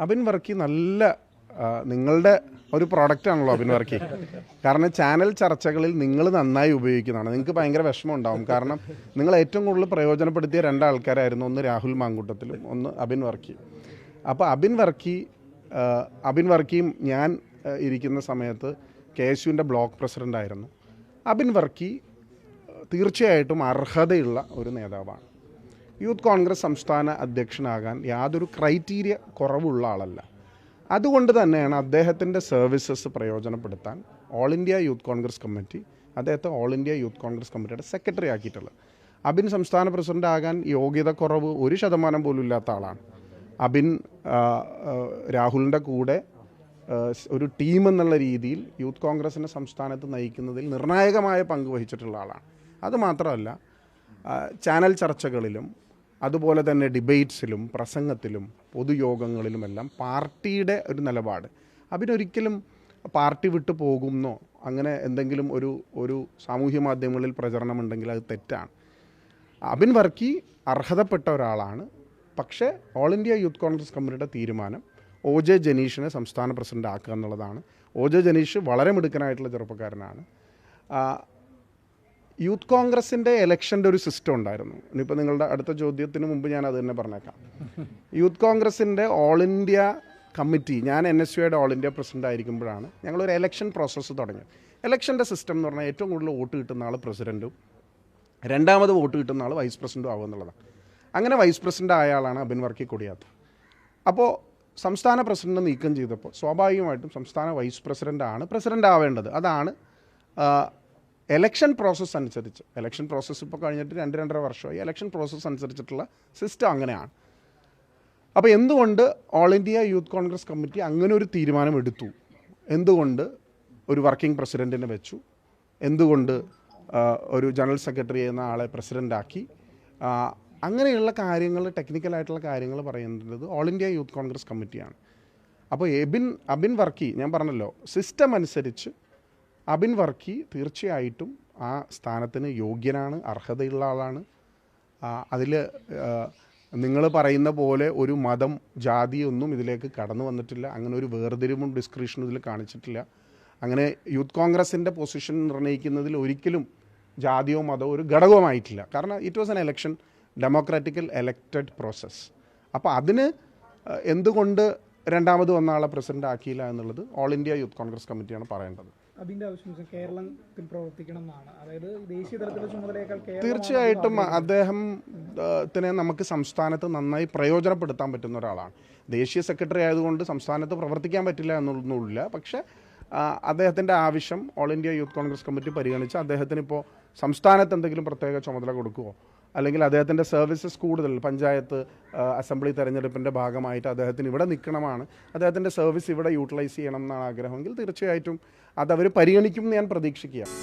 അബിൻ വർക്കി നല്ല നിങ്ങളുടെ ഒരു പ്രോഡക്റ്റാണല്ലോ അബിൻ വർക്കി. കാരണം ചാനൽ ചർച്ചകളിൽ നിങ്ങൾ നന്നായി ഉപയോഗിക്കുന്നതാണ്. നിങ്ങൾക്ക് ഭയങ്കര വിഷമം ഉണ്ടാവും. കാരണം നിങ്ങൾ ഏറ്റവും കൂടുതൽ പ്രയോജനപ്പെടുത്തിയ രണ്ടാൾക്കാരായിരുന്നു, ഒന്ന് രാഹുൽ മാങ്കൂട്ടത്തിലും ഒന്ന് അബിൻ വർക്കി. അപ്പോൾ അബിൻ വർക്കിയും ഞാൻ ഇരിക്കുന്ന സമയത്ത് KSUവിൻ്റെ ബ്ലോക്ക് പ്രസിഡൻ്റായിരുന്നു. അബിൻ വർക്കി തീർച്ചയായിട്ടും അർഹതയുള്ള ഒരു നേതാവാണ്. യൂത്ത് കോൺഗ്രസ് സംസ്ഥാന അധ്യക്ഷനാകാൻ യാതൊരു ക്രൈറ്റീരിയ കുറവുള്ള ആളല്ല. അതുകൊണ്ട് തന്നെയാണ് അദ്ദേഹത്തിൻ്റെ സർവീസസ് പ്രയോജനപ്പെടുത്താൻ all India youth Congress committee അദ്ദേഹത്തെ ഓൾ ഇന്ത്യ യൂത്ത് കോൺഗ്രസ് കമ്മിറ്റിയുടെ സെക്രട്ടറി ആക്കിയിട്ടുള്ളത്. അബിൻ സംസ്ഥാന പ്രസിഡൻ്റ് ആകാൻ യോഗ്യത കുറവ് 1% പോലും ഇല്ലാത്ത ആളാണ്. അബിൻ രാഹുലിൻ്റെ കൂടെ ഒരു ടീം എന്നുള്ള രീതിയിൽ യൂത്ത് കോൺഗ്രസിനെ സംസ്ഥാനത്ത് നയിക്കുന്നതിൽ നിർണായകമായ പങ്ക് വഹിച്ചിട്ടുള്ള ആളാണ്. അതുമാത്രമല്ല, ചാനൽ ചർച്ചകളിലും അതുപോലെ തന്നെ ഡിബേറ്റ്സിലും പ്രസംഗത്തിലും പൊതുയോഗങ്ങളിലുമെല്ലാം പാർട്ടിയുടെ ഒരു നിലപാട്, അബിനൊരിക്കലും പാർട്ടി വിട്ടു പോകുന്നോ അങ്ങനെ എന്തെങ്കിലും ഒരു സാമൂഹ്യ മാധ്യമങ്ങളിൽ പ്രചരണമുണ്ടെങ്കിൽ അത് തെറ്റാണ്. അബിൻ വർക്കി അർഹതപ്പെട്ട ഒരാളാണ്. പക്ഷേ ഓൾ ഇന്ത്യ യൂത്ത് കോൺഗ്രസ് കമ്മിറ്റിയുടെ തീരുമാനം OJ ജനീഷിനെ സംസ്ഥാന പ്രസിഡന്റ് ആക്കുക എന്നുള്ളതാണ്. OJ ജനീഷ് വളരെ മിടുക്കനായിട്ടുള്ള ചെറുപ്പക്കാരനാണ്. യൂത്ത് കോൺഗ്രസിൻ്റെ ഇലക്ഷൻ്റെ ഒരു സിസ്റ്റം ഉണ്ടായിരുന്നു. ഇനിയിപ്പോൾ നിങ്ങളുടെ അടുത്ത ചോദ്യത്തിന് മുമ്പ് ഞാൻ അത് തന്നെ പറഞ്ഞേക്കാം. യൂത്ത് കോൺഗ്രസിൻ്റെ ഓൾ ഇന്ത്യ കമ്മിറ്റി, ഞാൻ NSUയുടെ ഓൾ ഇന്ത്യ പ്രസിഡന്റ് ആയിരിക്കുമ്പോഴാണ് ഞങ്ങളൊരു ഇലക്ഷൻ പ്രോസസ്സ് തുടങ്ങിയത്. ഇലക്ഷൻ്റെ സിസ്റ്റം എന്ന് പറഞ്ഞാൽ ഏറ്റവും കൂടുതൽ വോട്ട് കിട്ടുന്ന ആൾ പ്രസിഡൻറ്റും രണ്ടാമത് വോട്ട് കിട്ടുന്ന ആൾ വൈസ് പ്രസിഡൻറ്റും ആവുക എന്നുള്ളതാണ്. അങ്ങനെ വൈസ് പ്രസിഡൻ്റ് ആയ ആളാണ് അബിൻ വർക്കി കൊടിയാത്ത്. അപ്പോൾ സംസ്ഥാന പ്രസിഡന്റ് നീക്കം ചെയ്തപ്പോൾ സ്വാഭാവികമായിട്ടും സംസ്ഥാന വൈസ് പ്രസിഡൻ്റാണ് പ്രസിഡൻ്റ് ആവേണ്ടത്. അതാണ് എലക്ഷൻ പ്രോസസ്സ് അനുസരിച്ച്. എലക്ഷൻ പ്രോസസ്സ് ഇപ്പോൾ കഴിഞ്ഞിട്ട് 2-2.5 വർഷമായി. എലക്ഷൻ പ്രോസസ്സ് അനുസരിച്ചിട്ടുള്ള സിസ്റ്റം അങ്ങനെയാണ്. അപ്പോൾ എന്തുകൊണ്ട് all India youth Congress committee അങ്ങനെ ഒരു തീരുമാനം എടുത്തു? എന്തുകൊണ്ട് ഒരു വർക്കിംഗ് പ്രസിഡൻറ്റിനെ വെച്ചു? എന്തുകൊണ്ട് ഒരു ജനറൽ സെക്രട്ടറി എന്ന ആളെ പ്രസിഡൻ്റാക്കി? അങ്ങനെയുള്ള കാര്യങ്ങൾ, ടെക്നിക്കലായിട്ടുള്ള കാര്യങ്ങൾ പറയുന്നത് ഓൾ ഇന്ത്യ യൂത്ത് കോൺഗ്രസ് കമ്മിറ്റിയാണ്. അപ്പോൾ അബിൻ വർക്കി, ഞാൻ പറഞ്ഞല്ലോ, സിസ്റ്റം അനുസരിച്ച് അബിൻ വർക്കി തീർച്ചയായിട്ടും ആ സ്ഥാനത്തിന് യോഗ്യനാണ്, അർഹതയുള്ള ആളാണ്. അതിൽ നിങ്ങൾ പറയുന്ന പോലെ ഒരു മതം, ജാതിയൊന്നും ഇതിലേക്ക് കടന്നു വന്നിട്ടില്ല. അങ്ങനെ ഒരു വേർതിരിവും ഡിസ്ക്രിപ്ഷനും ഇതിൽ കാണിച്ചിട്ടില്ല. അങ്ങനെ യൂത്ത് കോൺഗ്രസിൻ്റെ പൊസിഷൻ നിർണ്ണയിക്കുന്നതിൽ ഒരിക്കലും ജാതിയോ മതമോ ഒരു ഘടകമായിട്ടില്ല. കാരണം it was an election, democratical elected process. അപ്പോൾ അതിന് എന്തുകൊണ്ട് രണ്ടാമത് വന്ന ആളെ പ്രസിഡന്റ് ആക്കിയില്ല എന്നുള്ളത് ഓൾ ഇന്ത്യ യൂത്ത് കോൺഗ്രസ് കമ്മിറ്റിയാണ് പറയേണ്ടത്. അതിൻ്റെ ആവശ്യം കേരളത്തിൽ പ്രവർത്തിക്കണം എന്നാണ്. അതായത് ദേശീയ തലത്തിലെ ചുമതലയേക്കാൾ തീർച്ചയായിട്ടും അദ്ദേഹത്തിനെ നമുക്ക് സംസ്ഥാനത്ത് നന്നായി പ്രയോജനപ്പെടുത്താൻ പറ്റുന്ന ഒരാളാണ്. ദേശീയ സെക്രട്ടറി ആയതുകൊണ്ട് സംസ്ഥാനത്ത് പ്രവർത്തിക്കാൻ പറ്റില്ല എന്നൊന്നുമില്ല. പക്ഷേ അദ്ദേഹത്തിൻ്റെ ആവശ്യം all India youth Congress committee പരിഗണിച്ച് അദ്ദേഹത്തിന് ഇപ്പോൾ സംസ്ഥാനത്ത് എന്തെങ്കിലും പ്രത്യേക ചുമതല കൊടുക്കുമോ, അല്ലെങ്കിൽ അദ്ദേഹത്തിൻ്റെ സർവീസസ് കൂടുതൽ പഞ്ചായത്ത് അസംബ്ലി തെരഞ്ഞെടുപ്പിൻ്റെ ഭാഗമായിട്ട് അദ്ദേഹത്തിന് ഇവിടെ നിൽക്കണമാണ്, അദ്ദേഹത്തിൻ്റെ സർവീസ് ഇവിടെ യൂട്ടിലൈസ് ചെയ്യണം എന്നാണ് ആഗ്രഹമെങ്കിൽ തീർച്ചയായിട്ടും അതവർ പരിഗണിക്കും എന്ന് ഞാൻ പ്രതീക്ഷിക്കുകയാണ്.